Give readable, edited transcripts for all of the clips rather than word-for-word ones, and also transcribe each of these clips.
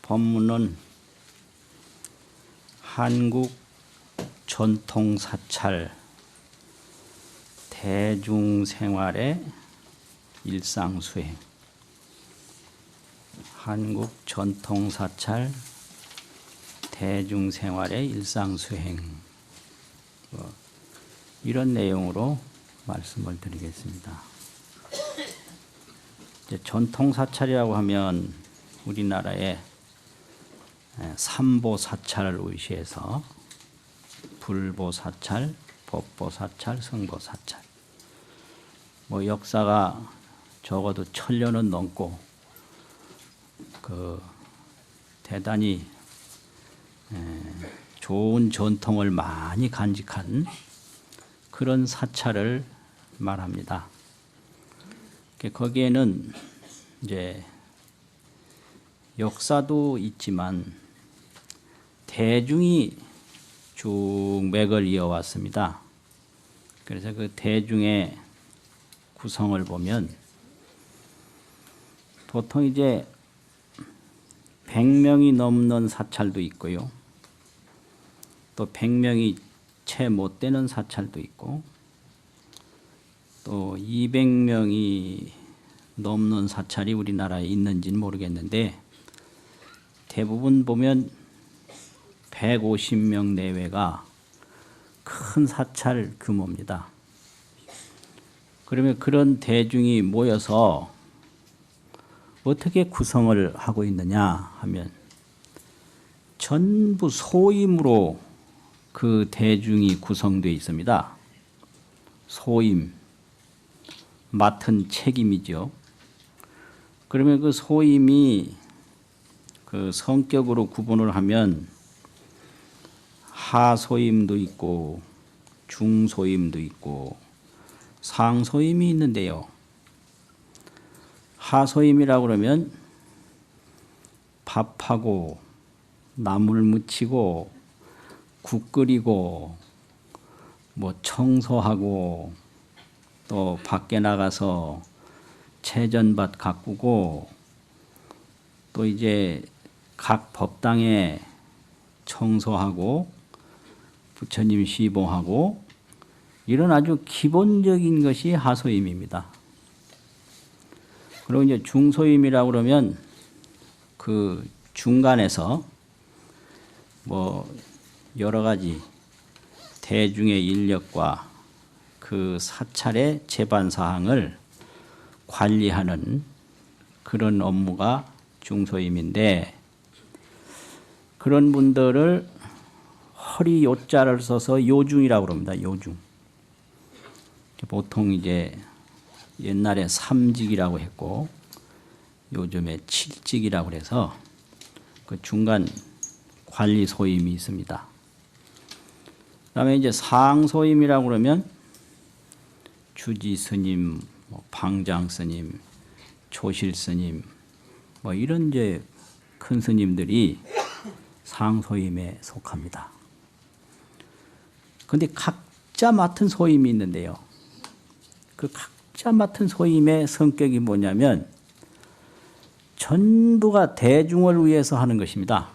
법문은 한국 전통 사찰 대중생활의 일상수행. 한국 전통 사찰 대중생활의 일상수행. 이런 내용으로 말씀을 드리겠습니다. 이제 전통 사찰이라고 하면 우리나라의 삼보사찰을 의시해서 불보사찰, 법보사찰, 성보사찰. 역사가 적어도 1000년은 넘고 대단히 좋은 전통을 많이 간직한 그런 사찰을 말합니다. 거기에는 이제 역사도 있지만 대중이 쭉 맥을 이어왔습니다. 그래서 그 대중의 구성을 보면 보통 이제 100명이 넘는 사찰도 있고요. 또 100명이 채 못 되는 사찰도 있고 또 200명이 넘는 사찰이 우리나라에 있는지는 모르겠는데 대부분 보면 150명 내외가 큰 사찰 규모입니다. 그러면 그런 대중이 모여서 어떻게 구성을 하고 있느냐 하면 전부 소임으로 그 대중이 구성되어 있습니다. 소임, 맡은 책임이죠. 그러면 그 소임이 그 성격으로 구분을 하면 하소임도 있고 중소임도 있고 상소임이 있는데요. 하소임이라고 그러면 밥하고 나물 무치고 국 끓이고 청소하고 또 밖에 나가서 채전밭 가꾸고 또 이제 각 법당에 청소하고 부처님 시봉하고 이런 아주 기본적인 것이 하소임입니다. 그리고 이제 중소임이라고 그러면 그 중간에서 여러 가지 대중의 인력과 그 사찰의 재반 사항을 관리하는 그런 업무가 중소임인데 그런 분들을 허리 요자를 써서 요중이라고 합니다. 요중. 보통 이제 옛날에 3직이라고 했고 요즘에 7직이라고 해서 그 중간 관리 소임이 있습니다. 그다음에 이제 상소임이라고 그러면 주지 스님, 방장 스님, 조실 스님 이런 이제 큰 스님들이 상소임에 속합니다. 그런데 각자 맡은 소임이 있는데요. 그 각자 맡은 소임의 성격이 뭐냐면 전부가 대중을 위해서 하는 것입니다.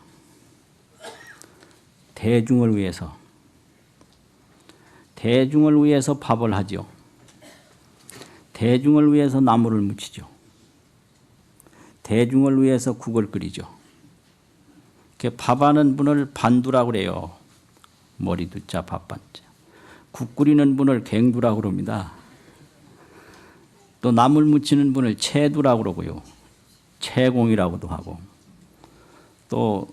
대중을 위해서. 대중을 위해서 밥을 하죠. 대중을 위해서 나물을 무치죠. 대중을 위해서 국을 끓이죠. 밥하는 분을 반두라고 그래요. 머리두자 밥반자. 국 끓이는 분을 갱두라고 그럽니다. 또 나물 무치는 분을 채두라고 그러고요. 채공이라고도 하고 또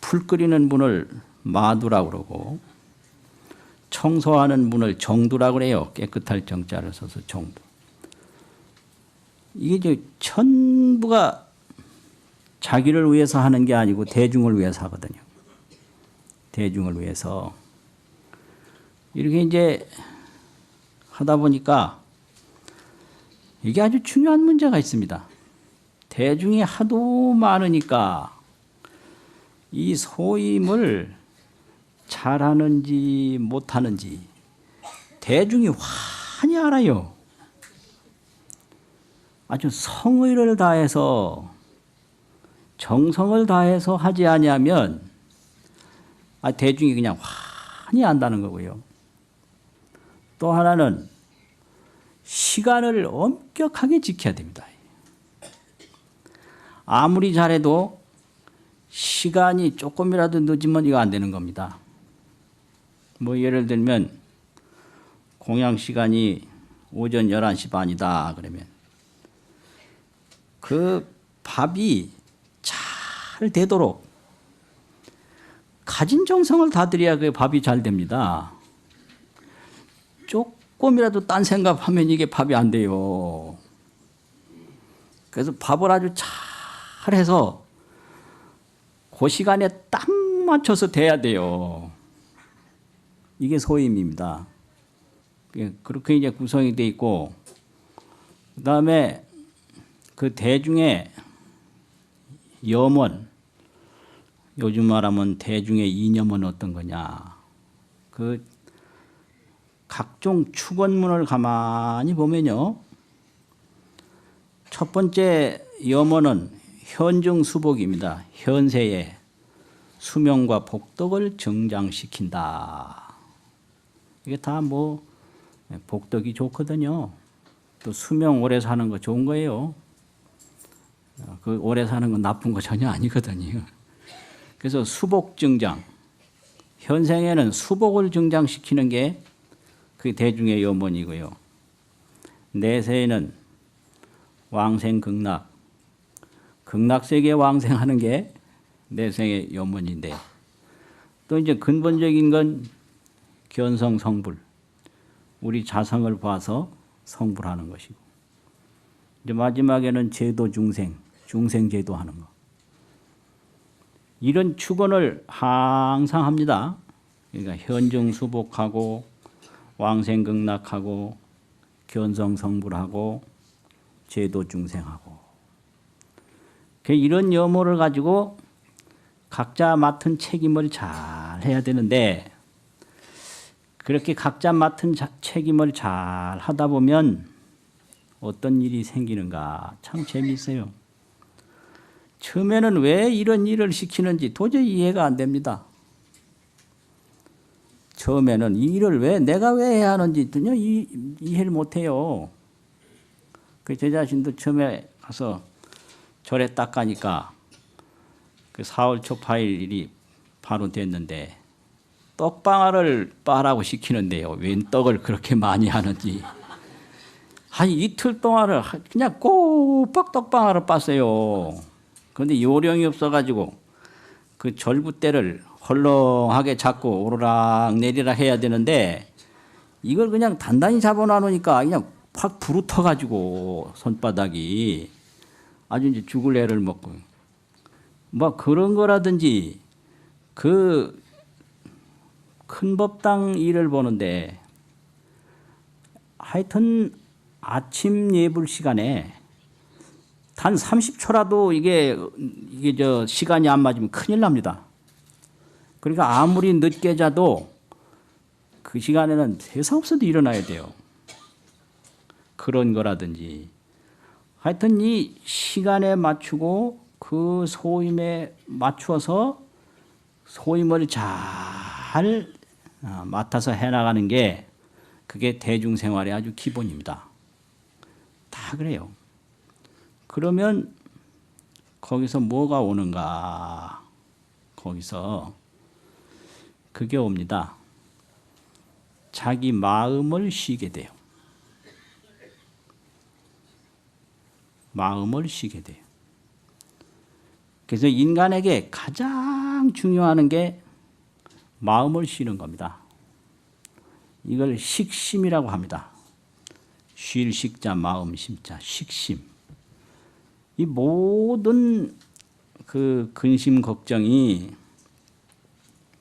풀 끓이는 분을 마두라고 그러고 청소하는 분을 정두라고 그래요. 깨끗할 정자를 써서 정두. 이게 이제 전부가 자기를 위해서 하는 게 아니고 대중을 위해서 하거든요. 대중을 위해서. 이렇게 이제 하다 보니까 이게 아주 중요한 문제가 있습니다. 대중이 하도 많으니까 이 소임을 잘하는지 못하는지 대중이 환히 알아요. 아주 성의를 다해서 정성을 다해서 하지 아니하면 대중이 그냥 환히 한다는 거고요. 또 하나는 시간을 엄격하게 지켜야 됩니다. 아무리 잘해도 시간이 조금이라도 늦으면 이거 안 되는 겁니다. 뭐 예를 들면 공양 시간이 오전 11시 반이다 그러면 그 밥이 잘 되도록 가진 정성을 다 들여야 그 밥이 잘 됩니다. 조금이라도 딴 생각하면 이게 밥이 안 돼요. 그래서 밥을 아주 잘해서 그 시간에 딱 맞춰서 돼야 돼요. 이게 소임입니다. 그렇게 이제 구성이 돼 있고, 그 다음에 그 대중의 염원, 요즘 말하면 대중의 이념은 어떤 거냐. 그 각종 축원문을 가만히 보면요. 첫 번째 염원은 현증수복입니다. 현세에 수명과 복덕을 정장시킨다. 이게 다 뭐 복덕이 좋거든요. 또 수명 오래 사는 거 좋은 거예요. 그 오래 사는 건 나쁜 거 전혀 아니거든요. 그래서 수복 증장, 현생에는 수복을 증장시키는 게 그 대중의 염원이고요. 내세에는 왕생극락, 극락세계에 왕생하는 게 내생의 염원인데, 또 이제 근본적인 건 견성성불, 우리 자성을 봐서 성불하는 것이고, 이제 마지막에는 제도 중생, 중생제도 하는 거. 이런 축원을 항상 합니다. 그러니까 현증수복하고 왕생극락하고 견성성불하고 제도중생하고 이런 염호를 가지고 각자 맡은 책임을 잘 해야 되는데, 그렇게 각자 맡은 책임을 잘 하다 보면 어떤 일이 생기는가 참 재미있어요. 처음에는 왜 이런 일을 시키는지 도저히 이해가 안 됩니다. 처음에는 이 일을 내가 왜 해야 하는지 전혀 이해를 못해요. 제 자신도 처음에 가서 절에 딱 가니까 그 4월 초 8일이 바로 됐는데 떡방아를 빠라고 시키는데요. 웬 떡을 그렇게 많이 하는지. 한 이틀 동안을 그냥 꼬박 떡방아를 빻어요. 그런데 요령이 없어가지고 그 절구대를 헐렁하게 잡고 오르락 내리락 해야 되는데 이걸 그냥 단단히 잡아놔놓으니까 그냥 확 부르터가지고 손바닥이 아주 이제 죽을 애를 먹고 뭐 그런 거라든지 그 큰 법당 일을 보는데 하여튼 아침 예불 시간에 단 30초라도 이게 저 시간이 안 맞으면 큰일 납니다. 그러니까 아무리 늦게 자도 그 시간에는 세상 없어도 일어나야 돼요. 그런 거라든지 하여튼 이 시간에 맞추고 그 소임에 맞추어서 소임을 잘 맡아서 해나가는 게 그게 대중생활의 아주 기본입니다. 다 그래요. 그러면 거기서 뭐가 오는가? 거기서 그게 옵니다. 자기 마음을 쉬게 돼요. 마음을 쉬게 돼요. 그래서 인간에게 가장 중요한 게 마음을 쉬는 겁니다. 이걸 식심이라고 합니다. 쉴 식자, 마음 심자, 식심. 이 모든 그 근심 걱정이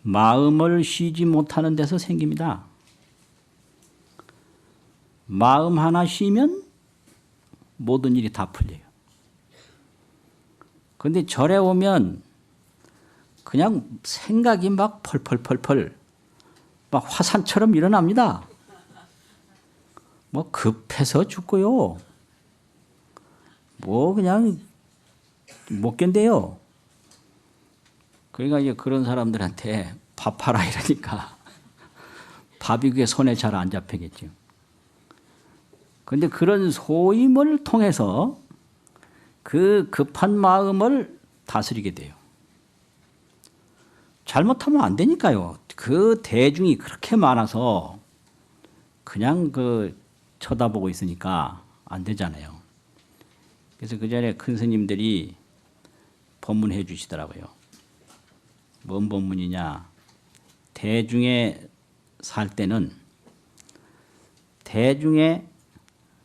마음을 쉬지 못하는 데서 생깁니다. 마음 하나 쉬면 모든 일이 다 풀려요. 그런데 절에 오면 그냥 생각이 막 펄펄펄펄 막 화산처럼 일어납니다. 뭐 급해서 죽고요. 뭐 그냥 못 견뎌요. 그러니까 이제 그런 사람들한테 밥하라 이러니까 밥이 그게 손에 잘 안 잡히겠죠. 그런데 그런 소임을 통해서 그 급한 마음을 다스리게 돼요. 잘못하면 안 되니까요. 그 대중이 그렇게 많아서 그냥 쳐다보고 있으니까 안 되잖아요. 그래서 그 전에 큰 스님들이 법문해 주시더라고요. 뭔 법문이냐. 대중에 살 때는 대중의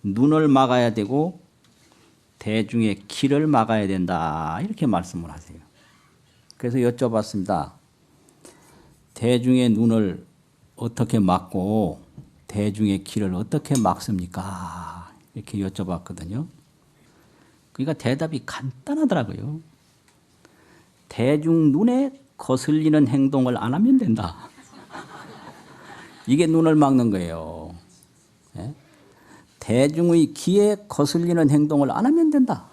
눈을 막아야 되고 대중의 길을 막아야 된다. 이렇게 말씀을 하세요. 그래서 여쭤봤습니다. 대중의 눈을 어떻게 막고 대중의 길을 어떻게 막습니까? 이렇게 여쭤봤거든요. 그러니까 대답이 간단하더라고요. 대중 눈에 거슬리는 행동을 안 하면 된다. 이게 눈을 막는 거예요. 예? 대중의 귀에 거슬리는 행동을 안 하면 된다.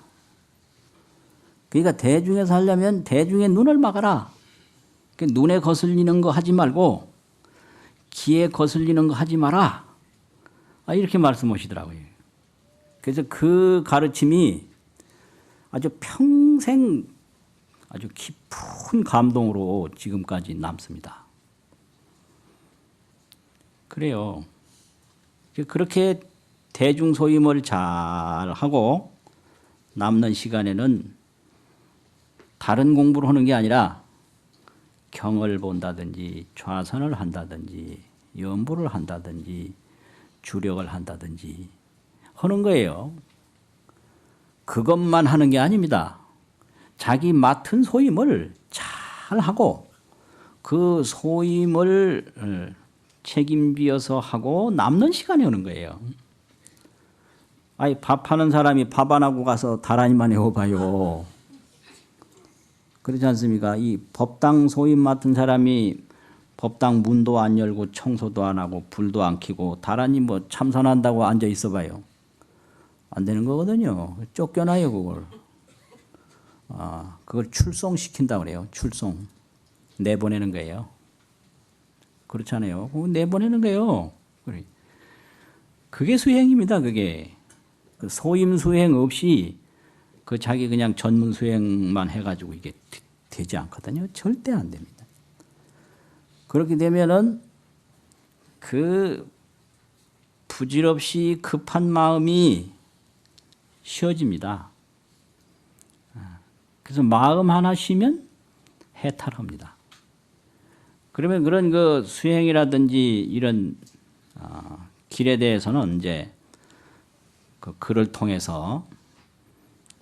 그러니까 대중에서 하려면 대중의 눈을 막아라. 눈에 거슬리는 거 하지 말고 귀에 거슬리는 거 하지 마라. 이렇게 말씀하시더라고요. 그래서 그 가르침이 아주 평생 아주 깊은 감동으로 지금까지 남습니다. 그래요. 그렇게 대중소임을 잘 하고 남는 시간에는 다른 공부를 하는 게 아니라 경을 본다든지 좌선을 한다든지 연부를 한다든지 주력을 한다든지 하는 거예요. 그것만 하는 게 아닙니다. 자기 맡은 소임을 잘 하고 그 소임을 책임지어서 하고 남는 시간에 하는 거예요. 아니 밥하는 사람이 밥 안 하고 가서 다라니만 해봐요. 그렇지 않습니까? 이 법당 소임 맡은 사람이 법당 문도 안 열고 청소도 안 하고 불도 안 켜고 다라니 뭐 참선한다고 앉아 있어 봐요. 안 되는 거거든요. 쫓겨나요 그걸. 그걸 출송시킨다고 그래요. 출송. 내보내는 거예요. 그렇잖아요. 내보내는 거예요. 그게 수행입니다. 그게. 그 소임 수행 없이 그 자기 그냥 전문 수행만 해가지고 이게 되지 않거든요. 절대 안 됩니다. 그렇게 되면은 그 부질없이 급한 마음이 쉬어집니다. 그래서 마음 하나 쉬면 해탈합니다. 그러면 그런 그 수행이라든지 이런 길에 대해서는 이제 그 글을 통해서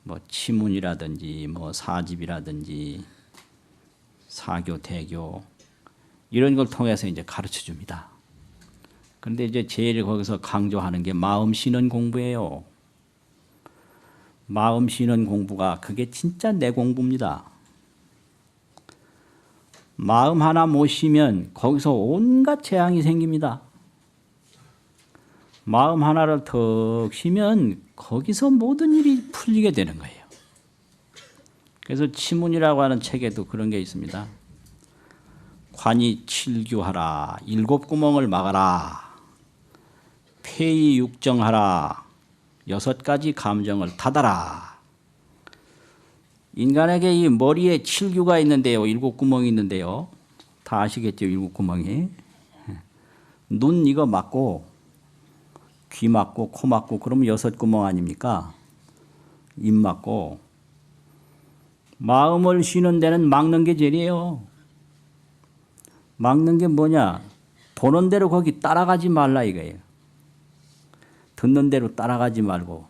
뭐 치문이라든지 뭐 사집이라든지 사교, 대교 이런 걸 통해서 이제 가르쳐 줍니다. 그런데 이제 제일 거기서 강조하는 게 마음 쉬는 공부예요. 마음 쉬는 공부가 그게 진짜 내 공부입니다. 마음 하나 못 쉬면 거기서 온갖 재앙이 생깁니다. 마음 하나를 턱 쉬면 거기서 모든 일이 풀리게 되는 거예요. 그래서 치문이라고 하는 책에도 그런 게 있습니다. 관이 칠규하라, 7구멍을 막아라, 폐의 육정하라, 6가지 감정을 닫아라. 인간에게 이 머리에 7규가 있는데요. 7구멍이 있는데요. 다 아시겠죠? 7구멍이. 눈 이거 막고 귀 막고 코 막고 그러면 6구멍 아닙니까? 입 막고. 마음을 쉬는 데는 막는 게 제일이에요. 막는 게 뭐냐? 보는 대로 거기 따라가지 말라 이거예요. 듣는 대로 따라가지 말고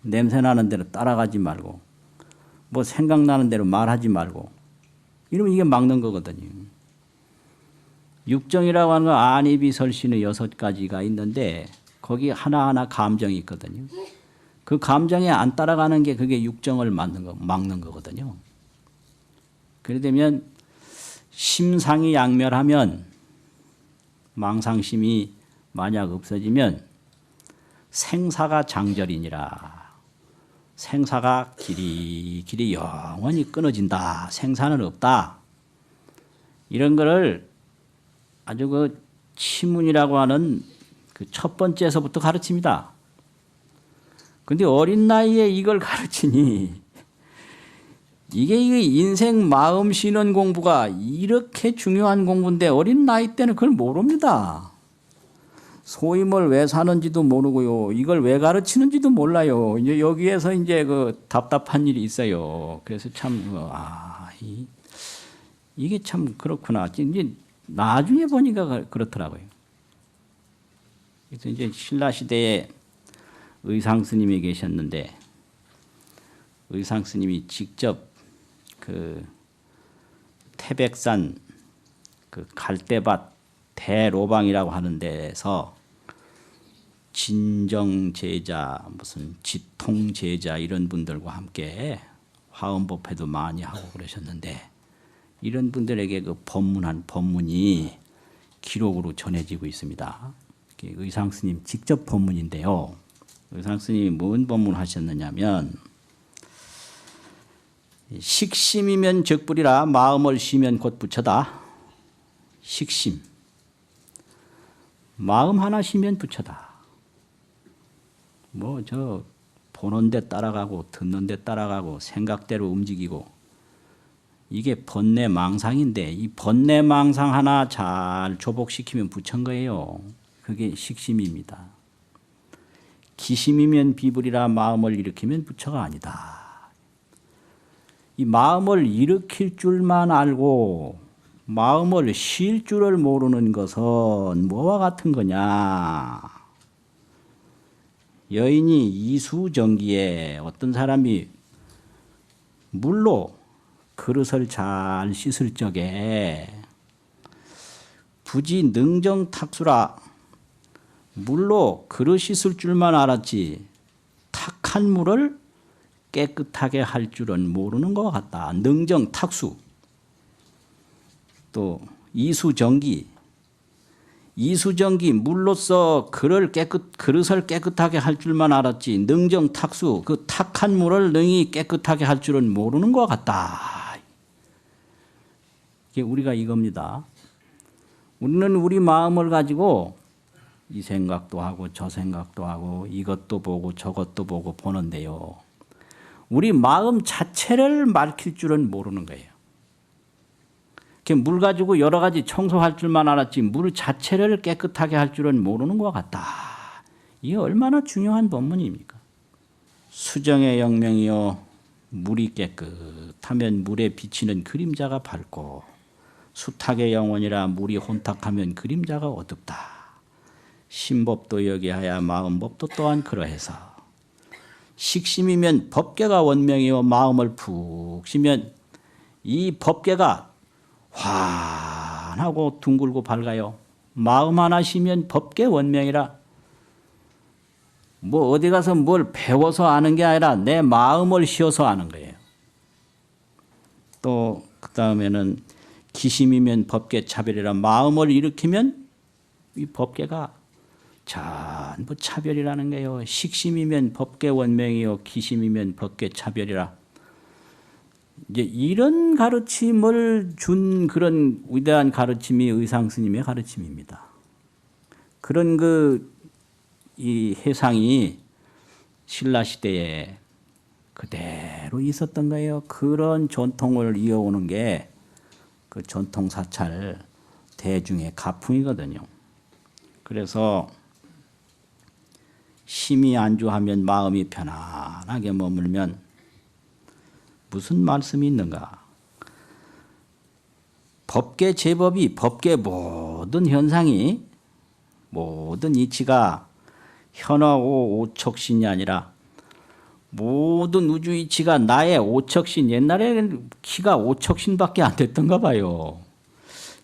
냄새 나는 대로 따라가지 말고 뭐 생각나는 대로 말하지 말고 이러면 이게 막는 거거든요. 육정이라고 하는 건 안이비설신의 6가지가 있는데 거기 하나하나 감정이 있거든요. 그 감정에 안 따라가는 게 그게 육정을 막는 거거든요. 그래 되면 심상이 양멸하면 망상심이 만약 없어지면 생사가 장절이니라. 생사가 길이 영원히 끊어진다. 생사는 없다. 이런 거를 아주 그 치문이라고 하는 그 첫 번째에서부터 가르칩니다. 근데 어린 나이에 이걸 가르치니 이게 인생 마음 신원 공부가 이렇게 중요한 공부인데 어린 나이 때는 그걸 모릅니다. 소임을 왜 사는지도 모르고요. 이걸 왜 가르치는지도 몰라요. 이제 여기에서 이제 그 답답한 일이 있어요. 그래서 참, 이게 참 그렇구나. 이제 나중에 보니까 그렇더라고요. 그래서 이제 신라 시대에 의상 스님이 계셨는데 의상 스님이 직접 그 태백산 그 갈대밭 대로방이라고 하는 데서 진정제자 무슨 지통제자 이런 분들과 함께 화엄법회도 많이 하고 그러셨는데 이런 분들에게 그 법문한 법문이 기록으로 전해지고 있습니다. 의상 스님 직접 법문인데요. 의상 스님이 뭔 법문을 하셨느냐면 식심이면 적불이라 마음을 쉬면 곧 부처다. 식심. 마음 하나 쉬면 부처다. 뭐 저 보는 데 따라가고 듣는 데 따라가고 생각대로 움직이고 이게 번뇌망상인데 이 번뇌망상 하나 잘 조복시키면 부처인 거예요. 그게 식심입니다. 기심이면 비불이라 마음을 일으키면 부처가 아니다. 이 마음을 일으킬 줄만 알고 마음을 쉴 줄을 모르는 것은 뭐와 같은 거냐. 여인이 이수정기에 어떤 사람이 물로 그릇을 잘 씻을 적에 부지 능정탁수라 물로 그릇 씻을 줄만 알았지 탁한 물을 깨끗하게 할 줄은 모르는 것 같다. 능정탁수. 또 이수정기. 이수정기 물로써 그릇을 깨끗하게 할 줄만 알았지 능정탁수 그 탁한 물을 능히 깨끗하게 할 줄은 모르는 것 같다. 이게 우리가 이겁니다. 우리는 우리 마음을 가지고 이 생각도 하고 저 생각도 하고 이것도 보고 저것도 보고 보는데요. 우리 마음 자체를 밝힐 줄은 모르는 거예요. 물 가지고 여러 가지 청소할 줄만 알았지 물 자체를 깨끗하게 할 줄은 모르는 것 같다. 이게 얼마나 중요한 법문입니까? 수정의 영명이요 물이 깨끗하면 물에 비치는 그림자가 밝고 수탁의 영혼이라 물이 혼탁하면 그림자가 어둡다. 신법도 여기하야 마음법도 또한 그러해서 식심이면 법계가 원명이요 마음을 푹 쉬면 이 법계가 환하고 둥글고 밝아요. 마음 하나 쉬면 법계 원명이라 뭐 어디 가서 뭘 배워서 아는 게 아니라 내 마음을 쉬어서 아는 거예요. 또 그 다음에는 기심이면 법계 차별이라 마음을 일으키면 이 법계가 전부 차별이라는 거예요. 식심이면 법계 원명이요 기심이면 법계 차별이라. 이제 이런 가르침을 준 그런 위대한 가르침이 의상 스님의 가르침입니다. 그런 이 해상이 신라 시대에 그대로 있었던 거예요. 그런 전통을 이어오는 게 그 전통 사찰 대중의 가풍이거든요. 그래서 심히 안주하면 마음이 편안하게 머물면 무슨 말씀이 있는가? 법계 제법이 법계 모든 현상이 모든 이치가 현하고 오척신이 아니라 모든 우주 이치가 나의 오척신. 옛날에는 키가 오척신밖에 안 됐던가 봐요.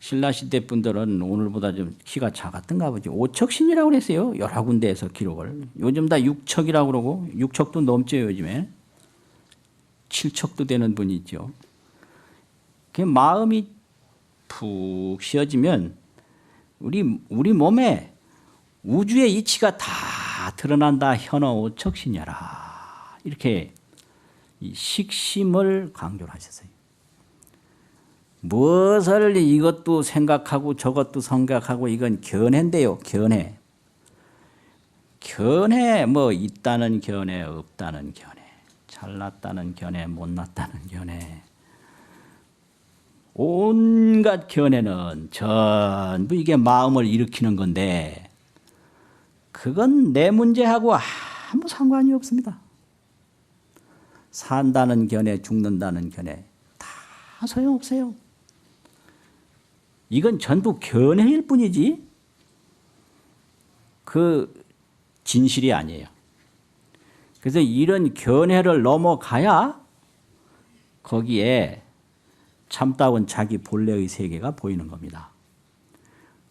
신라시대 분들은 오늘보다 좀 키가 작았던가 보지. 오척신이라고 그랬어요. 여러 군데에서 기록을. 요즘 다 6척이라고 그러고 6척도 넘죠 요즘에. 7척도 되는 분이 있죠. 그 마음이 푹 쉬어지면 우리 몸에 우주의 이치가 다 드러난다. 현어 오척신이라. 이렇게 이 식심을 강조를 하셨어요. 무엇을 이것도 생각하고 저것도 생각하고 이건 견해인데요. 견해. 견해 뭐 있다는 견해 없다는 견해 잘났다는 견해 못났다는 견해 온갖 견해는 전부 이게 마음을 일으키는 건데 그건 내 문제하고 아무 상관이 없습니다. 산다는 견해 죽는다는 견해 다 소용없어요. 이건 전부 견해일 뿐이지 그 진실이 아니에요. 그래서 이런 견해를 넘어가야 거기에 참다운 자기 본래의 세계가 보이는 겁니다.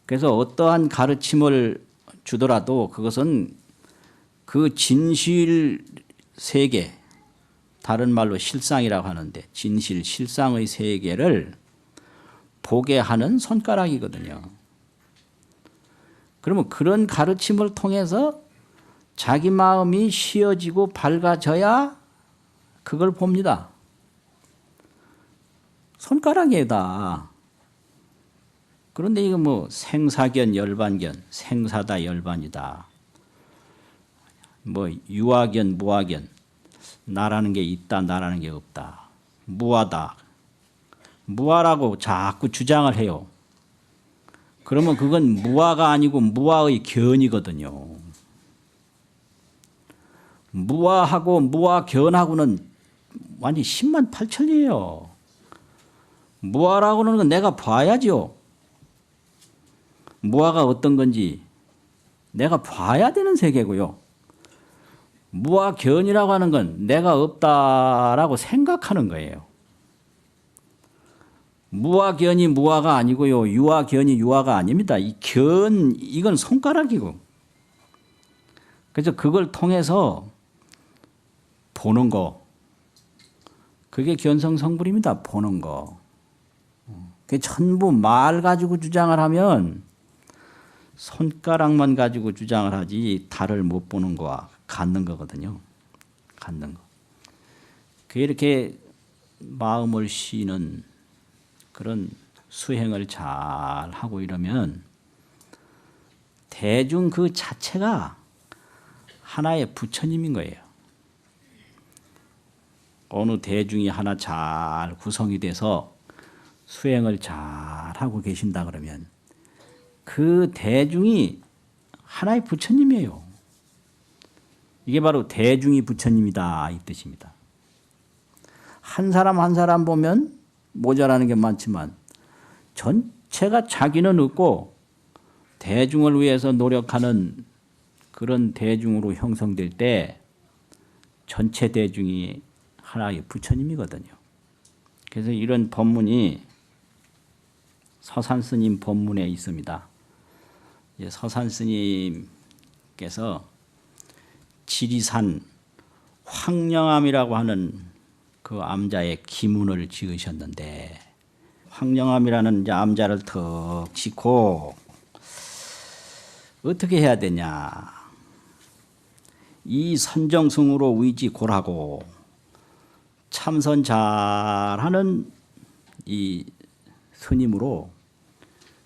그래서 어떠한 가르침을 주더라도 그것은 그 진실 세계, 다른 말로 실상이라고 하는데 진실, 실상의 세계를 보게 하는 손가락이거든요. 그러면 그런 가르침을 통해서 자기 마음이 쉬어지고 밝아져야 그걸 봅니다. 손가락이에요, 다. 그런데 이거 뭐 생사견, 열반견, 생사다, 열반이다. 뭐 유아견, 무아견, 나라는 게 있다, 나라는 게 없다. 무아다. 무아라고 자꾸 주장을 해요. 그러면 그건 무아가 아니고 무아의 견이거든요. 무아하고 무아견하고는 완전히 10만 8천이에요. 무아라고 하는 건 내가 봐야죠. 무아가 어떤 건지 내가 봐야 되는 세계고요. 무아견이라고 하는 건 내가 없다라고 생각하는 거예요. 무아견이 무아가 아니고요. 유아견이 유아가 아닙니다. 이 견, 이건 손가락이고. 그래서 그걸 통해서 보는 거. 그게 견성성불입니다. 보는 거. 그게 전부 말 가지고 주장을 하면 손가락만 가지고 주장을 하지 달을 못 보는 거와 갖는 거거든요. 갖는 거. 그게 이렇게 마음을 쉬는 그런 수행을 잘 하고 이러면 대중 그 자체가 하나의 부처님인 거예요. 어느 대중이 하나 잘 구성이 돼서 수행을 잘 하고 계신다 그러면 그 대중이 하나의 부처님이에요. 이게 바로 대중이 부처님이다 이 뜻입니다. 한 사람 한 사람 보면 모자라는 게 많지만 전체가 자기는 없고 대중을 위해서 노력하는 그런 대중으로 형성될 때 전체 대중이 하나의 부처님이거든요. 그래서 이런 법문이 서산 스님 법문에 있습니다. 서산 스님께서 지리산 황령암이라고 하는 그 암자의 기문을 지으셨는데 황령암이라는 이제 암자를 턱 짓고 어떻게 해야 되냐. 이 선정승으로 위지골하고 참선 잘하는 이 스님으로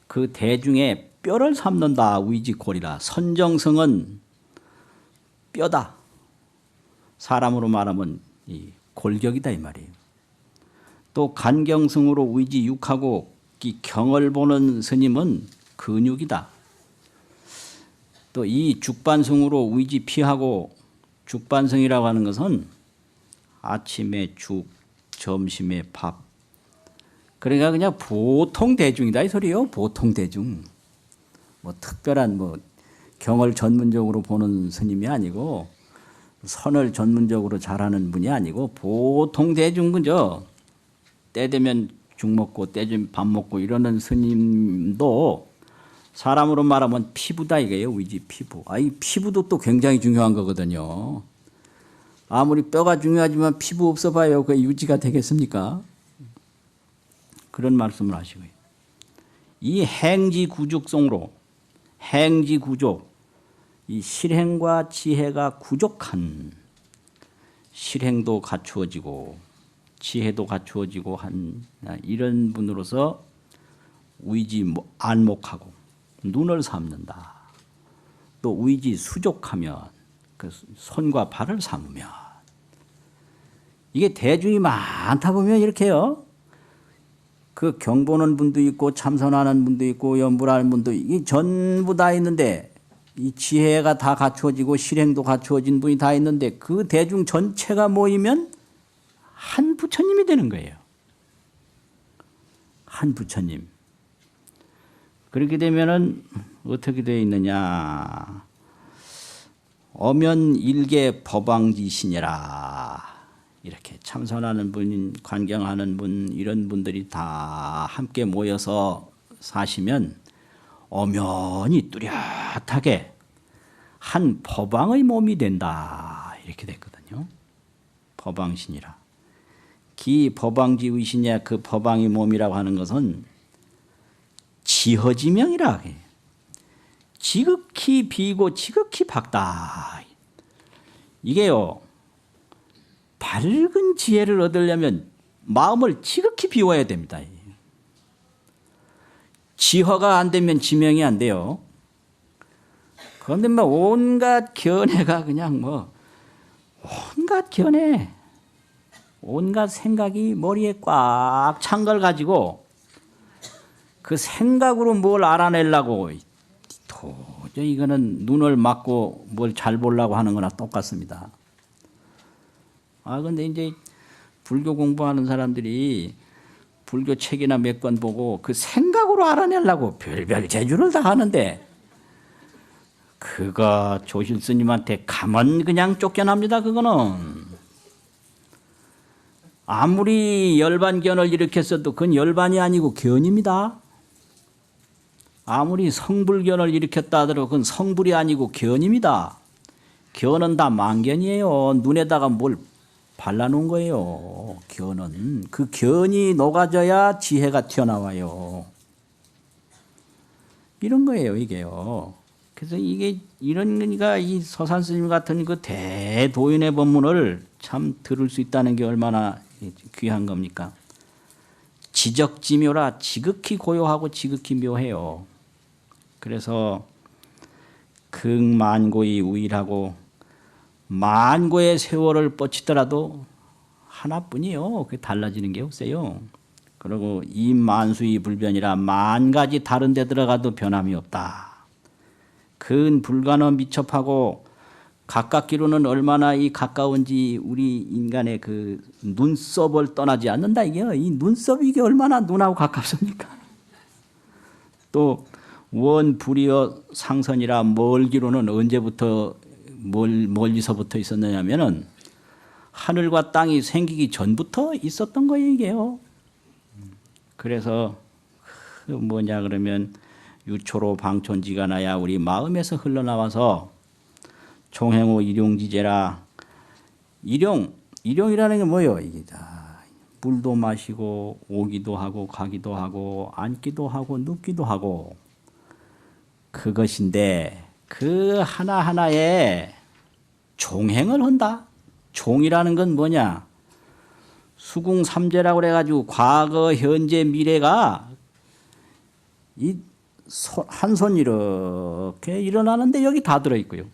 그 대중의 뼈를 삼는다. 위지골이라. 선정승은 뼈다. 사람으로 말하면 이 골격이다 이 말이에요. 또 간경승으로 위지육하고 이 경을 보는 스님은 근육이다. 또 이 죽반승으로 위지피하고 죽반승이라고 하는 것은 아침에 죽, 점심에 밥. 그러니까 그냥 보통 대중이다 이 소리요. 보통 대중. 뭐 특별한 뭐 경을 전문적으로 보는 스님이 아니고 선을 전문적으로 잘하는 분이 아니고 보통 대중 그죠. 때 되면 죽 먹고 때 되면 밥 먹고 이러는 스님도 사람으로 말하면 피부다 이거예요. 위지 피부. 이 피부도 또 굉장히 중요한 거거든요. 아무리 뼈가 중요하지만 피부 없어 봐요. 그게 유지가 되겠습니까? 그런 말씀을 하시고요. 이 행지구족성으로 행지구족 이 실행과 지혜가 구족한 실행도 갖추어지고 지혜도 갖추어지고 한 이런 분으로서 의지 안목하고 눈을 삼는다. 또 의지 수족하면 그 손과 발을 삼으면 이게 대중이 많다 보면 이렇게요. 그 경보는 분도 있고 참선하는 분도 있고 연불하는 분도 이 전부 다 있는데 이 지혜가 다 갖추어지고 실행도 갖추어진 분이 다 있는데 그 대중 전체가 모이면 한 부처님이 되는 거예요. 한 부처님. 그렇게 되면은 어떻게 되어 있느냐. 엄연일개 법왕지신이라. 이렇게 참선하는 분, 관경하는 분 이런 분들이 다 함께 모여서 사시면 엄연히 뚜렷하게 한 법왕의 몸이 된다. 이렇게 됐거든요. 법왕신이라. 기 법왕지 의신이야 그 법왕의 몸이라고 하는 것은 지허지명이라 해요. 지극히 비고 지극히 밝다. 이게요. 밝은 지혜를 얻으려면 마음을 지극히 비워야 됩니다. 지허가 안 되면 지명이 안 돼요. 그런데 뭐 온갖 견해가 그냥 뭐 온갖 견해, 온갖 생각이 머리에 꽉 찬 걸 가지고 그 생각으로 뭘 알아내려고 도저히 이거는 눈을 막고 뭘 잘 보려고 하는 거나 똑같습니다. 근데 이제 불교 공부하는 사람들이 불교 책이나 몇 권 보고 그 생각으로 알아내려고 별별 재주를 다 하는데 그거 조실 스님한테 가면 그냥 쫓겨납니다. 그거는 아무리 열반견을 일으켰어도 그건 열반이 아니고 견입니다. 아무리 성불견을 일으켰다 하더라도 그건 성불이 아니고 견입니다. 견은 다 망견이에요. 눈에다가 뭘 발라놓은 거예요. 견은 그 견이 녹아져야 지혜가 튀어나와요. 이런 거예요, 이게요. 그래서 이게 이런 거니까 이 서산 스님 같은 그 대도인의 법문을 참 들을 수 있다는 게 얼마나 귀한 겁니까? 지적지묘라 지극히 고요하고 지극히 묘해요. 그래서 극만고의 우일하고 만고의 세월을 뻗치더라도 하나뿐이요. 그게 달라지는 게 없어요. 그리고 이 만수의 불변이라 만 가지 다른 데 들어가도 변함이 없다. 근 불가능 미첩하고 가깝기로는 얼마나 이 가까운지 우리 인간의 그 눈썹을 떠나지 않는다. 이 눈썹이 이게 얼마나 눈하고 가깝습니까? 또 원불이여 상선이라 멀기로는 언제부터 멀리서부터 있었느냐면은 하늘과 땅이 생기기 전부터 있었던 거예요, 이게요. 그래서 뭐냐 그러면 유초로 방촌지가 나야 우리 마음에서 흘러나와서 총행호 일용지제라. 일용이라는 게 뭐예요? 이게 물도 마시고 오기도 하고 가기도 하고 앉기도 하고 눕기도 하고 그것인데 그 하나하나에 종행을 한다. 종이라는 건 뭐냐? 수궁삼재라고 그래가지고 과거, 현재, 미래가 한 손 이렇게 일어나는데 여기 다 들어있고요.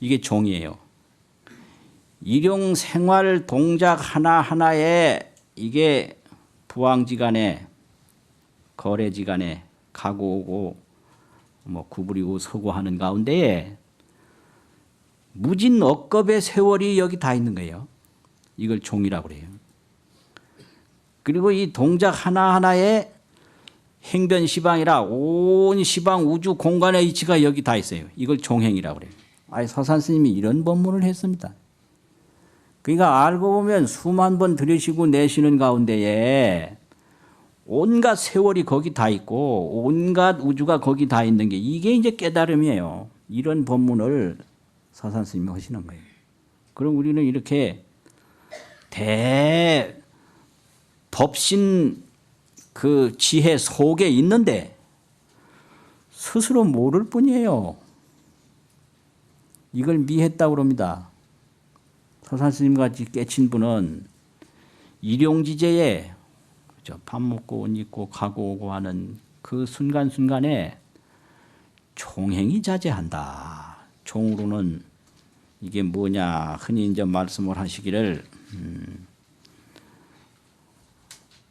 이게 종이에요. 일용 생활 동작 하나하나에 이게 부왕지간에 거래지간에 가고 오고 뭐 구부리고 서고 하는 가운데에 무진 억겁의 세월이 여기 다 있는 거예요. 이걸 종이라고 그래요. 그리고 이 동작 하나하나에 행변 시방이라 온 시방 우주 공간의 이치가 여기 다 있어요. 이걸 종행이라고 그래요. 서산 스님이 이런 법문을 했습니다. 그러니까 알고 보면 수만 번 들으시고 내쉬는 가운데에 온갖 세월이 거기 다 있고 온갖 우주가 거기 다 있는 게 이게 이제 깨달음이에요. 이런 법문을 서산 스님이 하시는 거예요. 그럼 우리는 이렇게 대법신 그 지혜 속에 있는데 스스로 모를 뿐이에요. 이걸 미했다고 그럽니다. 서산 스님같이 깨친 분은 일용지제에 밥 먹고 옷 입고 가고 오고 하는 그 순간순간에 종행이 자제한다. 종으로는 이게 뭐냐 흔히 이제 말씀을 하시기를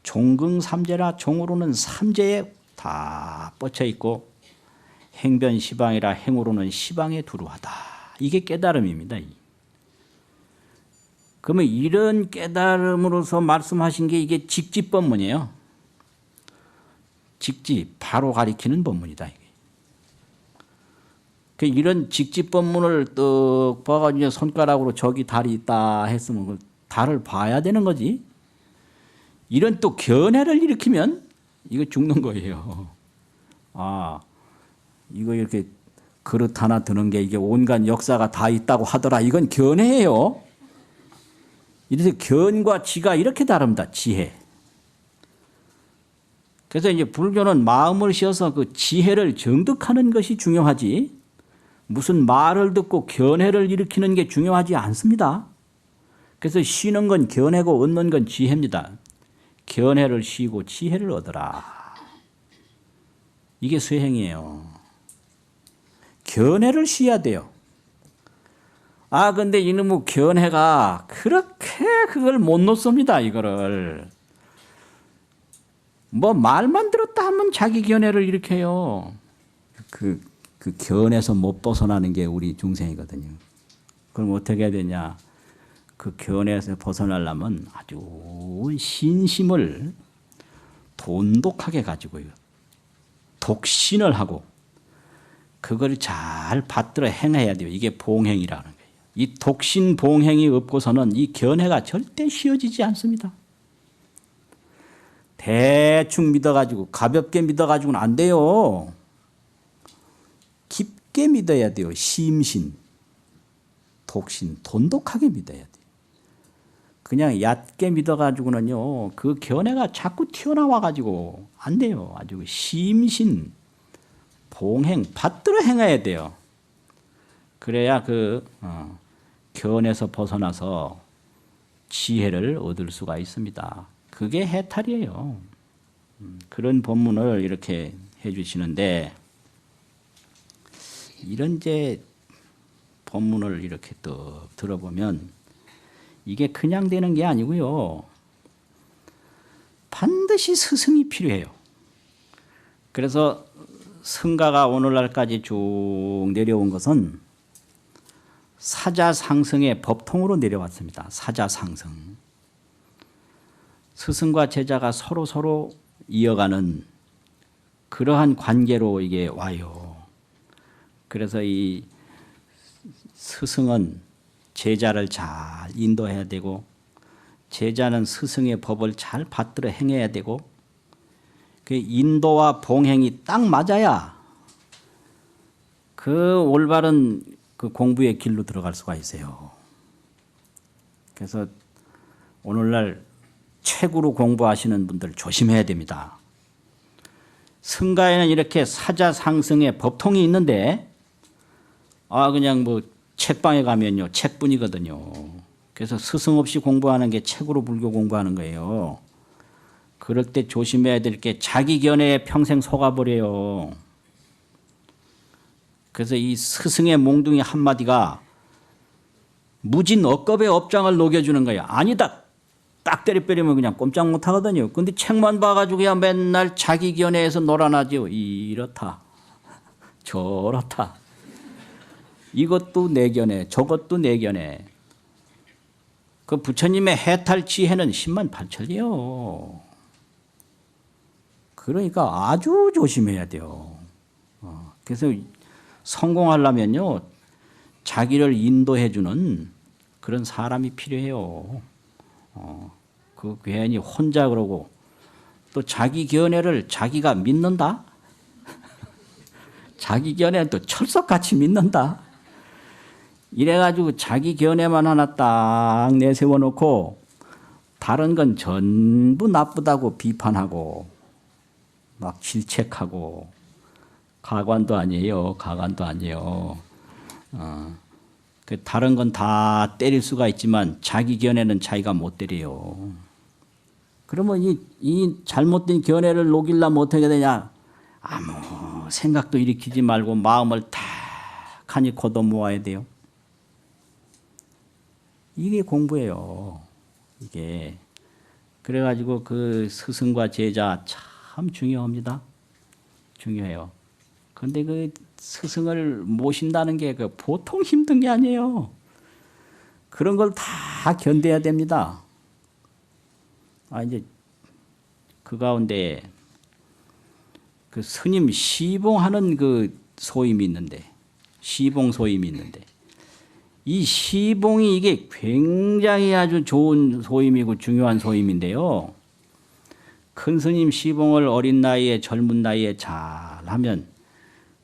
종긍삼재라 종으로는 삼재에 다 뻗쳐 있고 행변시방이라 행으로는 시방에 두루하다. 이게 깨달음입니다. 그러면 이런 깨달음으로서 말씀하신 게 이게 직지법문이에요. 직지 바로 가리키는 법문이다. 이게. 이런 직지법문을 떡 봐가지고 손가락으로 저기 달이 있다 했으면 그 달을 봐야 되는 거지. 이런 또 견해를 일으키면 이거 죽는 거예요. 아, 이거 이렇게 그릇 하나 드는 게 이게 온갖 역사가 다 있다고 하더라. 이건 견해예요. 이래서 견과 지가 이렇게 다릅니다. 지혜. 그래서 이제 불교는 마음을 씌워서 그 지혜를 정득하는 것이 중요하지. 무슨 말을 듣고 견해를 일으키는 게 중요하지 않습니다. 그래서 쉬는 건 견해고 얻는 건 지혜입니다. 견해를 쉬고 지혜를 얻어라. 이게 수행이에요. 견해를 쉬어야 돼요. 아, 근데 이놈의 견해가 그렇게 그걸 못 놓습니다. 이거를. 뭐 말만 들었다 하면 자기 견해를 일으켜요. 그 견에서 못 벗어나는 게 우리 중생이거든요. 그럼 어떻게 해야 되냐? 그 견에서 벗어나려면 아주 신심을 돈독하게 가지고요. 독신을 하고 그걸 잘 받들어 행해야 돼요. 이게 봉행이라는 거예요. 이 독신 봉행이 없고서는 이 견해가 절대 쉬워지지 않습니다. 대충 믿어가지고 가볍게 믿어가지고는 안 돼요. 깊게 믿어야 돼요. 심신, 독신, 돈독하게 믿어야 돼요. 그냥 얕게 믿어가지고는요, 그 견해가 자꾸 튀어나와가지고 안 돼요. 아주 심신, 봉행, 받들어 행해야 돼요. 그래야 그 견에서 벗어나서 지혜를 얻을 수가 있습니다. 그게 해탈이에요. 그런 법문을 이렇게 해주시는데 이런 이제 법문을 이렇게 또 들어보면 이게 그냥 되는 게 아니고요. 반드시 스승이 필요해요. 그래서 성가가 오늘날까지 쭉 내려온 것은 사자상승의 법통으로 내려왔습니다. 사자상승. 스승과 제자가 서로 이어가는 그러한 관계로 이게 와요. 그래서 이 스승은 제자를 잘 인도해야 되고 제자는 스승의 법을 잘 받들어 행해야 되고 그 인도와 봉행이 딱 맞아야 그 올바른 그 공부의 길로 들어갈 수가 있어요. 그래서 오늘날 책으로 공부하시는 분들 조심해야 됩니다. 성가에는 이렇게 사자상승의 법통이 있는데 그냥 뭐 책방에 가면요 책뿐이거든요. 그래서 스승 없이 공부하는 게 책으로 불교 공부하는 거예요. 그럴 때 조심해야 될 게 자기 견해에 평생 속아버려요. 그래서 이 스승의 몽둥이 한마디가 무진 억겁의 업장을 녹여주는 거예요. 아니다. 딱 때려버리면 그냥 꼼짝 못하거든요. 근데 책만 봐가지고 그냥 맨날 자기 견해에서 놀아나죠. 이렇다 저렇다. 이것도 내 견해 저것도 내 견해. 그 부처님의 해탈 지혜는 10만 8천이요. 그러니까 아주 조심해야 돼요. 그래서 성공하려면요 자기를 인도해주는 그런 사람이 필요해요. 그 괜히 혼자 그러고 또 자기 견해를 자기가 믿는다? 자기 견해는 또 철석같이 믿는다? 이래가지고 자기 견해만 하나 딱 내세워놓고 다른 건 전부 나쁘다고 비판하고 막 질책하고 가관도 아니에요. 가관도 아니에요. 다른 건 다 때릴 수가 있지만 자기 견해는 자기가 못 때려요. 그러면 이 잘못된 견해를 녹이려면 어떻게 되냐? 아무 생각도 일으키지 말고 마음을 탁하니 걷어모아야 돼요. 이게 공부예요. 이게. 그래가지고 그 스승과 제자 참 중요합니다. 중요해요. 그런데 그 스승을 모신다는 게 그 보통 힘든 게 아니에요. 그런 걸 다 견뎌야 됩니다. 이제 그 가운데 그 스님 시봉하는 그 소임이 있는데, 시봉 소임이 있는데, 이 시봉이 이게 굉장히 아주 좋은 소임이고 중요한 소임인데요. 큰 스님 시봉을 어린 나이에 젊은 나이에 잘 하면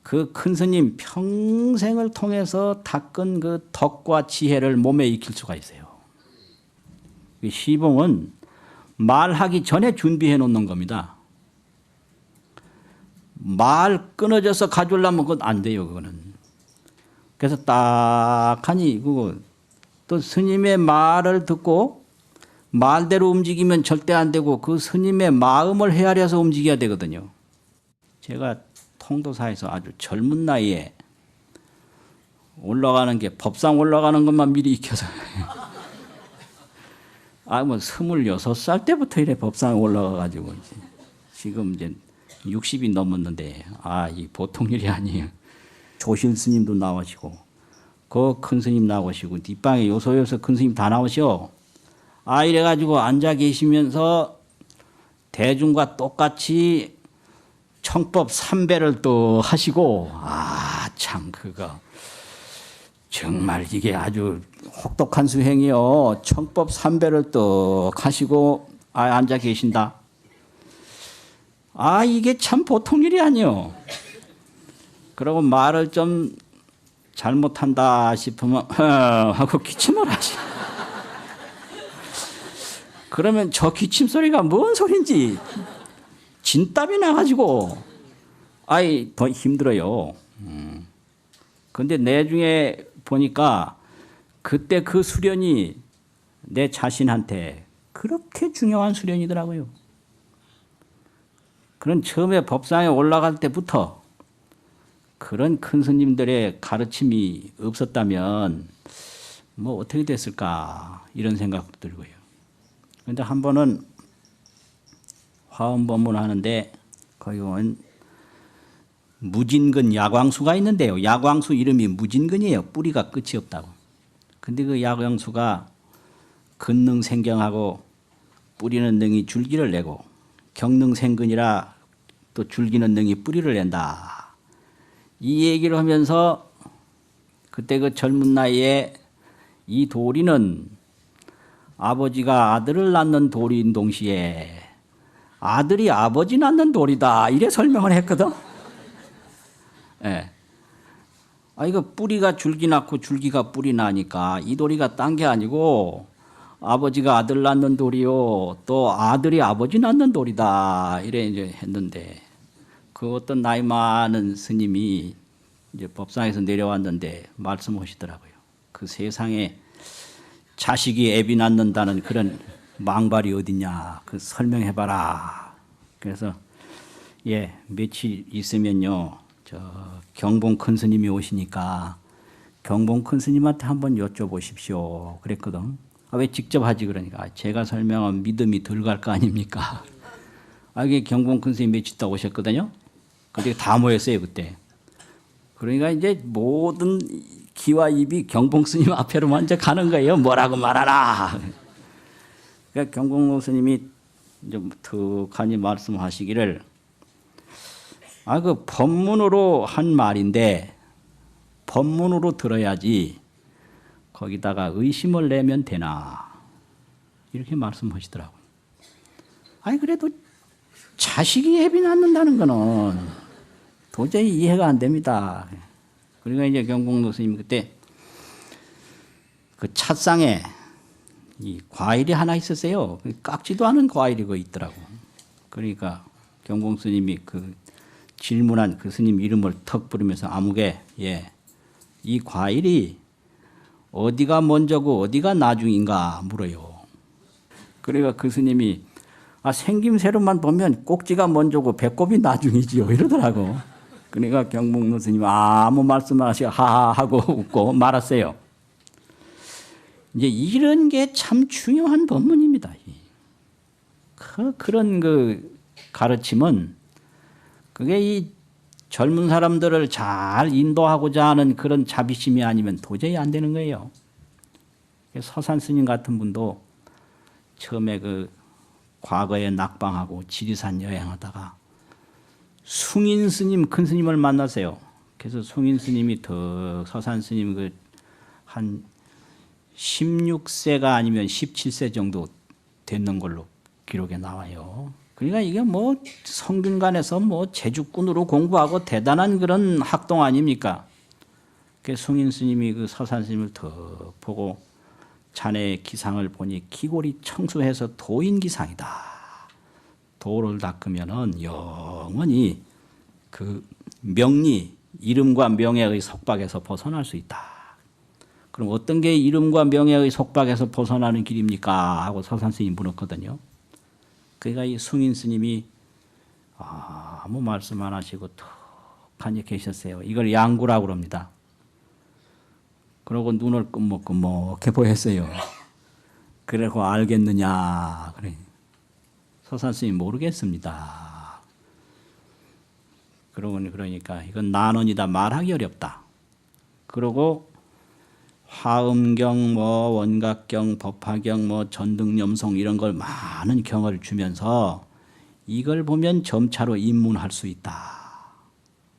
그 큰 스님 평생을 통해서 닦은 그 덕과 지혜를 몸에 익힐 수가 있어요. 이 시봉은 말하기 전에 준비해 놓는 겁니다. 말 끊어져서 가져오려면 그건 안 돼요. 그거는. 그래서 딱하니 그거 또 스님의 말을 듣고 말대로 움직이면 절대 안 되고 그 스님의 마음을 헤아려서 움직여야 되거든요. 제가 통도사에서 아주 젊은 나이에 올라가는 게 법상 올라가는 것만 미리 익혀서 뭐 26살 때부터 이래 법상에 올라가가지고 지금 이제 60이 넘었는데 이 보통 일이 아니에요. 조실 스님도 나오시고 그 큰 스님 나오시고 뒷방에 요소요소 큰 스님 다 나오셔. 이래가지고 앉아 계시면서 대중과 똑같이 청법 3배를 또 하시고 참 그거 정말 이게 아주 혹독한 수행이요. 청법 3배를 또 하시고 앉아 계신다. 이게 참 보통 일이 아니요. 그러고 말을 좀 잘못한다 싶으면 하고 기침을 하시. 그러면 저 기침 소리가 뭔 소린지 진땀이 나가지고 더 힘들어요. 근데 내중에 보니까 그때 그 수련이 내 자신한테 그렇게 중요한 수련이더라고요. 그런 처음에 법상에 올라갈 때부터 그런 큰 스님들의 가르침이 없었다면 뭐 어떻게 됐을까 이런 생각도 들고요. 그런데 한 번은 화엄법문을 하는데 거기 보면 무진근 야광수가 있는데요. 야광수 이름이 무진근이에요. 뿌리가 끝이 없다고. 근데 그 야광수가 근능생경하고 뿌리는 능이 줄기를 내고 경능생근이라 또 줄기는 능이 뿌리를 낸다. 이 얘기를 하면서 그때 그 젊은 나이에 이 도리는 아버지가 아들을 낳는 도리인 동시에 아들이 아버지 낳는 도리다. 이래 설명을 했거든. 예. 이거 뿌리가 줄기 낳고 줄기가 뿌리 나니까 이 도리가 딴 게 아니고 아버지가 아들 낳는 도리요. 또 아들이 아버지 낳는 도리다. 이래 이제 했는데 그 어떤 나이 많은 스님이 이제 법상에서 내려왔는데 말씀하시더라고요. 그 세상에 자식이 애비 낳는다는 그런 망발이 어딨냐. 그 설명해봐라. 그래서 며칠 있으면요. 경봉 큰 스님이 오시니까 경봉 큰 스님한테 한번 여쭤보십시오. 그랬거든. 왜 직접 하지 그러니까 제가 설명하면 믿음이 덜 갈 거 아닙니까? 이게 경봉 큰 스님 며칠 있다 오셨거든요. 근데 다 모였어요 그때. 그러니까 이제 모든 귀와 입이 경봉 스님 앞에로 먼저 가는 거예요. 뭐라고 말하라. 그러니까 경봉 스님이 좀 툭하니 말씀하시기를 그 법문으로 한 말인데 법문으로 들어야지 거기다가 의심을 내면 되나 이렇게 말씀하시더라고요. 그래도 자식이 애비 낳는다는 거는 도저히 이해가 안 됩니다. 그러니까 이제 경봉 스님 그때 그 찻상에 이 과일이 하나 있었어요. 깎지도 않은 과일이 그 있더라고. 그러니까 경봉 스님이 그 질문한 그 스님 이름을 턱 부르면서 아무개 이 과일이 어디가 먼저고 어디가 나중인가 물어요. 그러니까 그 스님이 생김새로만 보면 꼭지가 먼저고 배꼽이 나중이지요. 이러더라고. 그러니까 경복로 스님 아무 말씀 안 하시고 하하 하고 웃고 말았어요. 이제 이런 게 참 중요한 법문입니다. 그런 가르침은 그게 이 젊은 사람들을 잘 인도하고자 하는 그런 자비심이 아니면 도저히 안 되는 거예요. 서산 스님 같은 분도 처음에 과거에 낙방하고 지리산 여행하다가 숭인 스님, 큰 스님을 만났어요. 그래서 숭인 스님이 더 서산 스님 한 16세가 아니면 17세 정도 됐는 걸로 기록에 나와요. 그러니까 이게 성균관에서 제주꾼으로 공부하고 대단한 그런 학동 아닙니까? 그 숭인 스님이 서산 스님을 더 보고 자네의 기상을 보니 기골이 청수해서 도인 기상이다. 도를 닦으면은 영원히 명리, 이름과 명예의 속박에서 벗어날 수 있다. 그럼 어떤 게 이름과 명예의 속박에서 벗어나는 길입니까? 하고 서산 스님이 물었거든요. 그러니까 이 숭인 스님이 아무 말씀 안 하시고 툭 앉아 계셨어요. 이걸 양구라고 그럽니다. 그러고 눈을 끔먹끔먹해 보였어요. 그래고 알겠느냐. 그래. 서산 스님 모르겠습니다. 그러니까 이건 난언이다. 말하기 어렵다. 그러고 화엄경, 원각경, 법화경, 전등염송 이런 걸 많은 경을 주면서 이걸 보면 점차로 입문할 수 있다.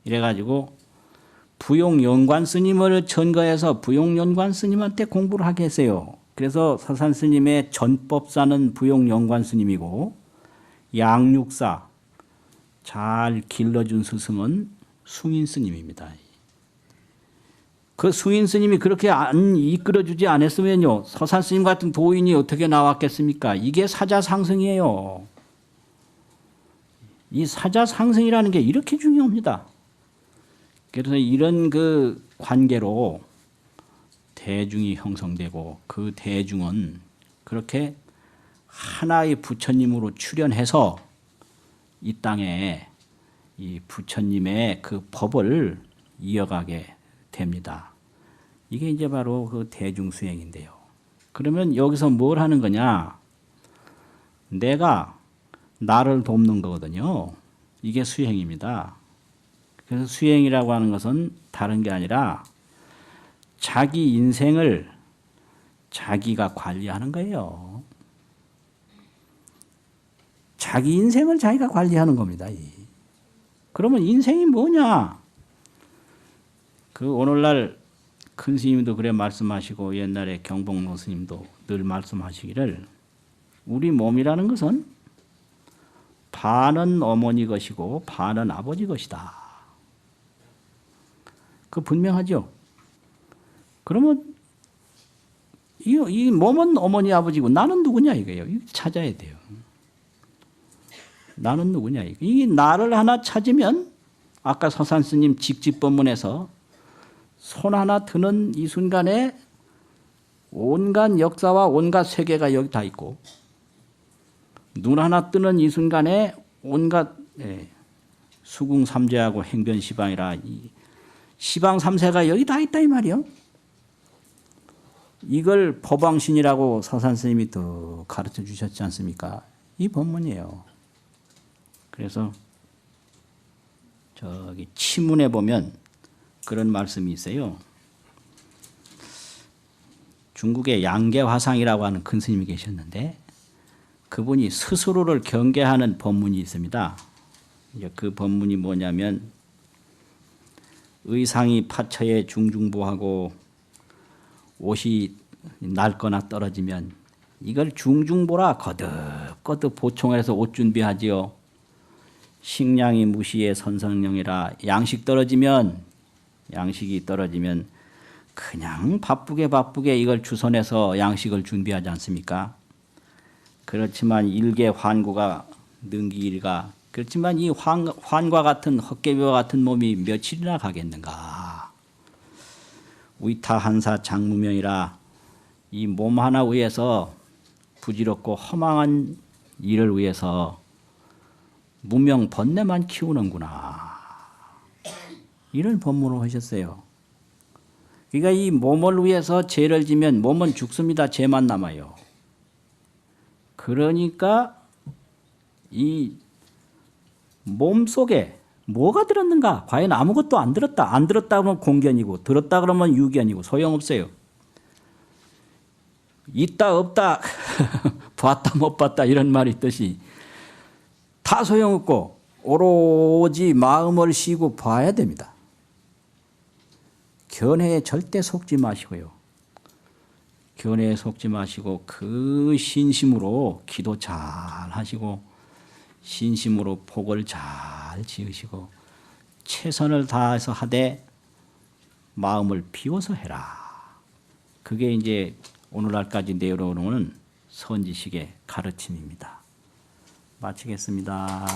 이래가지고 부용연관 스님을 전거해서 부용연관 스님한테 공부를 하게 했어요. 그래서 서산 스님의 전법사는 부용연관 스님이고 양육사 잘 길러준 스승은 숭인 스님입니다. 그 숭인 스님이 그렇게 안 이끌어주지 않았으면요, 서산 스님 같은 도인이 어떻게 나왔겠습니까? 이게 사자상승이에요. 이 사자상승이라는 게 이렇게 중요합니다. 그래서 이런 관계로 대중이 형성되고 그 대중은 그렇게 하나의 부처님으로 출현해서 이 땅에 이 부처님의 그 법을 이어가게 됩니다. 이게 이제 바로 대중수행인데요. 그러면 여기서 뭘 하는 거냐? 내가 나를 돕는 거거든요. 이게 수행입니다. 그래서 수행이라고 하는 것은 다른 게 아니라 자기 인생을 자기가 관리하는 거예요. 자기 인생을 자기가 관리하는 겁니다. 그러면 인생이 뭐냐? 오늘날 큰 스님도 그래 말씀하시고 옛날에 경복로 스님도 늘 말씀하시기를 우리 몸이라는 것은 반은 어머니 것이고 반은 아버지 것이다. 분명하죠? 그러면 이 몸은 어머니 아버지고 나는 누구냐 이거예요. 이거 찾아야 돼요. 나는 누구냐 이거. 이 나를 하나 찾으면 아까 서산 스님 직집법문에서 손 하나 드는 이 순간에 온갖 역사와 온갖 세계가 여기 다 있고 눈 하나 뜨는 이 순간에 온갖 수궁삼재하고 행변시방이라 이 시방삼세가 여기 다 있다 이 말이요. 이걸 법왕신이라고 서산 스님이 또 가르쳐 주셨지 않습니까? 이 법문이에요. 그래서 저기 치문에 보면 그런 말씀이 있어요. 중국의 양계화상이라고 하는 큰 스님이 계셨는데 그분이 스스로를 경계하는 법문이 있습니다. 그 법문이 뭐냐면 의상이 파처에 중중보하고 옷이 낡거나 떨어지면 이걸 중중보라 거듭거듭 보충해서 옷 준비하지요. 식량이 무시에 선성령이라 양식이 떨어지면 그냥 바쁘게 이걸 주선해서 양식을 준비하지 않습니까? 그렇지만 일개 환구가 능기일가 그렇지만 이 환과 같은 헛개비와 같은 몸이 며칠이나 가겠는가. 위타 한사 장무명이라 이 몸 하나 위에서 부질없고 허망한 이를 위해서 무명 번뇌만 키우는구나. 이런 법문을 하셨어요. 그러니까 이 몸을 위해서 죄를 지면 몸은 죽습니다. 죄만 남아요. 그러니까 이 몸 속에 뭐가 들었는가? 과연 아무것도 안 들었다. 안 들었다 그러면 공견이고 들었다 그러면 유견이고 소용없어요. 있다 없다 봤다 못 봤다 이런 말이 있듯이 다 소용없고 오로지 마음을 쉬고 봐야 됩니다. 견해에 절대 속지 마시고요. 견해에 속지 마시고 그 신심으로 기도 잘 하시고 신심으로 복을 잘 지으시고 최선을 다해서 하되 마음을 비워서 해라. 그게 이제 오늘날까지 내려오는 선지식의 가르침입니다. 마치겠습니다.